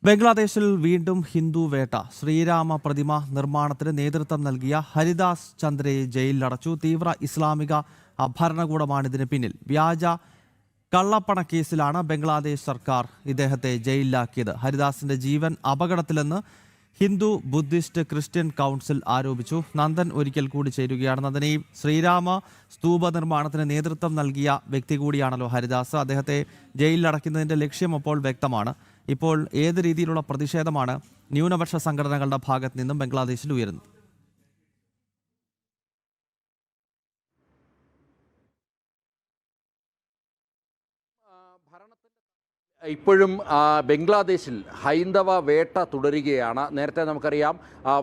ബംഗ്ലാദേശിൽ വീണ്ടും ഹിന്ദു വേട്ട. ശ്രീരാമ പ്രതിമ നിർമ്മാണത്തിന് നേതൃത്വം നൽകിയ ഹരിദാസ് ചന്ദ്രയെ ജയിലിലടച്ചു. തീവ്ര ഇസ്ലാമിക ഭരണകൂടമാണിതിന് പിന്നിൽ. വ്യാജ കള്ളപ്പണക്കേസിലാണ് ബംഗ്ലാദേശ് സർക്കാർ ഇദ്ദേഹത്തെ ജയിലിലാക്കിയത്. ഹരിദാസിന്റെ ജീവൻ അപകടത്തിലെന്ന് ഹിന്ദു ബുദ്ധിസ്റ്റ് ക്രിസ്ത്യൻ കൗൺസിൽ ആരോപിച്ചു. നന്ദൻ ഒരിക്കൽ കൂടി ചേരുകയാണ്. നന്ദൻ, ഈ ശ്രീരാമ സ്തൂപ നിർമ്മാണത്തിന് നേതൃത്വം നൽകിയ വ്യക്തി കൂടിയാണല്ലോ ഹരിദാസ്. അദ്ദേഹത്തെ ജയിലിലടയ്ക്കുന്നതിന്റെ ലക്ഷ്യം അപ്പോൾ വ്യക്തമാണ്. ഇപ്പോൾ ഏത് രീതിയിലുള്ള പ്രതിഷേധമാണ് ന്യൂനപക്ഷ സംഘടനകളുടെ ഭാഗത്ത് നിന്നും ബംഗ്ലാദേശിൽ ഉയരുന്നത്? ഇപ്പോഴും ബംഗ്ലാദേശിൽ ഹൈന്ദവ വേട്ട തുടരുകയാണ്. നേരത്തെ നമുക്കറിയാം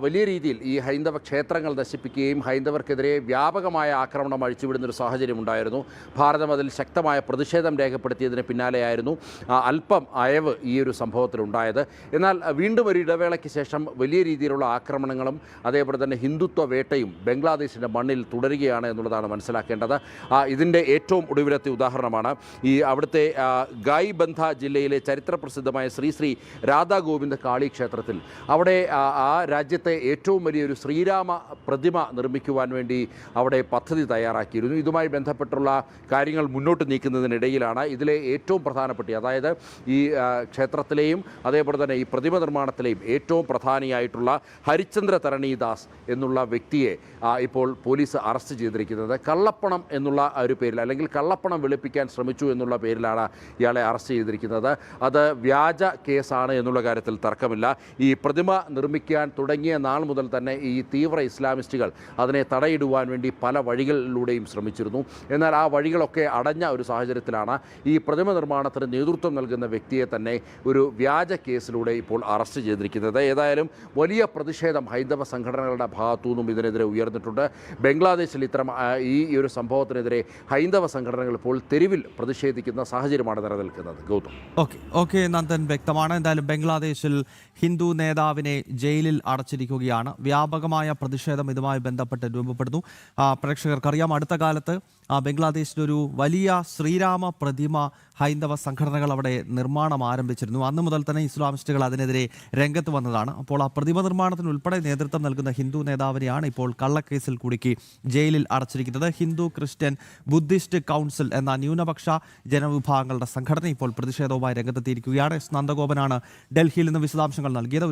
വലിയ രീതിയിൽ ഈ ഹൈന്ദവ ക്ഷേത്രങ്ങൾ നശിപ്പിക്കുകയും ഹൈന്ദവർക്കെതിരെ വ്യാപകമായ ആക്രമണം അഴിച്ചുവിടുന്നൊരു സാഹചര്യം ഉണ്ടായിരുന്നു. ഭാരതം അതിൽ ശക്തമായ പ്രതിഷേധം രേഖപ്പെടുത്തിയതിന് പിന്നാലെയായിരുന്നു അല്പം അയവ് ഈ ഒരു സംഭവത്തിലുണ്ടായത്. എന്നാൽ വീണ്ടും ഒരു ഇടവേളയ്ക്ക് ശേഷം വലിയ രീതിയിലുള്ള ആക്രമണങ്ങളും അതേപോലെ തന്നെ ഹിന്ദുത്വ വേട്ടയും ബംഗ്ലാദേശിൻ്റെ മണ്ണിൽ തുടരുകയാണ് എന്നുള്ളതാണ് മനസ്സിലാക്കേണ്ടത്. ഇതിൻ്റെ ഏറ്റവും ഒടുവിലത്തെ ഉദാഹരണമാണ് ഈ അവിടുത്തെ ഗായ്ബന്ധ ജില്ലയിലെ ചരിത്രപ്രസിദ്ധമായ ശ്രീ രാധാ ഗോവിന്ദ കാളി ക്ഷേത്രത്തിൽ. അവിടെ ആ രാജ്യത്തെ ഏറ്റവും വലിയൊരു ശ്രീരാമ പ്രതിമ നിർമ്മിക്കുവാൻ വേണ്ടി അവിടെ പദ്ധതി തയ്യാറാക്കിയിരുന്നു. ഇതുമായി ബന്ധപ്പെട്ടുള്ള കാര്യങ്ങൾ മുന്നോട്ട് നീക്കുന്നതിനിടയിലാണ് ഇതിലെ ഏറ്റവും പ്രധാനപ്പെട്ട, അതായത് ഈ ക്ഷേത്രത്തിലെയും അതേപോലെ തന്നെ ഈ പ്രതിമ നിർമ്മാണത്തിലെയും ഏറ്റവും പ്രധാനിയായിട്ടുള്ള ഹരിചന്ദ്ര തരണീദാസ് എന്നുള്ള വ്യക്തിയെ ഇപ്പോൾ പോലീസ് അറസ്റ്റ് ചെയ്തിരിക്കുന്നത്. കള്ളപ്പണം എന്നുള്ള ഒരു പേരിൽ, അല്ലെങ്കിൽ കള്ളപ്പണം വെളുപ്പിക്കാൻ ശ്രമിച്ചു എന്നുള്ള പേരിലാണ് ഇയാളെ അറസ്റ്റ് ചെയ്തിരിക്കുന്നത്. അത് വ്യാജ കേസാണ് എന്നുള്ള കാര്യത്തിൽ തർക്കമില്ല. ഈ പ്രതിമ നിർമ്മിക്കാൻ തുടങ്ങിയ നാൾ മുതൽ തന്നെ ഈ തീവ്ര ഇസ്ലാമിസ്റ്റുകൾ അതിനെ തടയിടുവാൻ വേണ്ടി പല വഴികളിലൂടെയും ശ്രമിച്ചിരുന്നു. എന്നാൽ ആ വഴികളൊക്കെ അടഞ്ഞ ഒരു സാഹചര്യത്തിലാണ് ഈ പ്രതിമ നിർമ്മാണത്തിന് നേതൃത്വം നൽകുന്ന വ്യക്തിയെ തന്നെ ഒരു വ്യാജ കേസിലൂടെ ഇപ്പോൾ അറസ്റ്റ് ചെയ്തിരിക്കുന്നത്. ഏതായാലും വലിയ പ്രതിഷേധം ഹൈന്ദവ സംഘടനകളുടെ ഭാഗത്തു നിന്നും ഇതിനെതിരെ ഉയർന്നിട്ടുണ്ട്. ബംഗ്ലാദേശിൽ ഇത്തരം ഈ ഒരു സംഭവത്തിനെതിരെ ഹൈന്ദവ സംഘടനകൾ ഇപ്പോൾ തെരുവിൽ പ്രതിഷേധിക്കുന്ന സാഹചര്യമാണ് നിലനിൽക്കുന്നത്. ഗൗതം. ഓക്കെ നന്ദൻ, വ്യക്തമാണ്. എന്തായാലും ബംഗ്ലാദേശിൽ ഹിന്ദു നേതാവിനെ ജയിലിൽ അടച്ചിരിക്കുകയാണ്. വ്യാപകമായ പ്രതിഷേധം ഇതുമായി ബന്ധപ്പെട്ട് രൂപപ്പെടുന്നു. പ്രേക്ഷകർക്കറിയാം, അടുത്ത കാലത്ത് ബംഗ്ലാദേശിലൊരു വലിയ ശ്രീരാമ പ്രതിമ ഹൈന്ദവ സംഘടനകൾ അവിടെ നിർമ്മാണം ആരംഭിച്ചിരുന്നു. അന്ന് മുതൽ തന്നെ ഇസ്ലാമിസ്റ്റുകൾ അതിനെതിരെ രംഗത്ത് വന്നതാണ്. അപ്പോൾ ആ പ്രതിമ നിർമ്മാണത്തിന് ഉൾപ്പെടെ നേതൃത്വം നൽകുന്ന ഹിന്ദു നേതാവിനെയാണ് ഇപ്പോൾ കള്ളക്കേസിൽ കുടുക്കി ജയിലിൽ അടച്ചിരിക്കുന്നത്. ഹിന്ദു ക്രിസ്ത്യൻ ബുദ്ധിസ്റ്റ് കൗൺസിൽ എന്ന ന്യൂനപക്ഷ ജനവിഭാഗങ്ങളുടെ സംഘടന ഇപ്പോൾ പ്രതിഷേധവുമായി രംഗത്തെത്തിയിരിക്കുകയാണ്. നന്ദഗോപനാണ് ഡൽഹിയിൽ നിന്ന് വിശദാംശങ്ങൾ നൽകിയത്.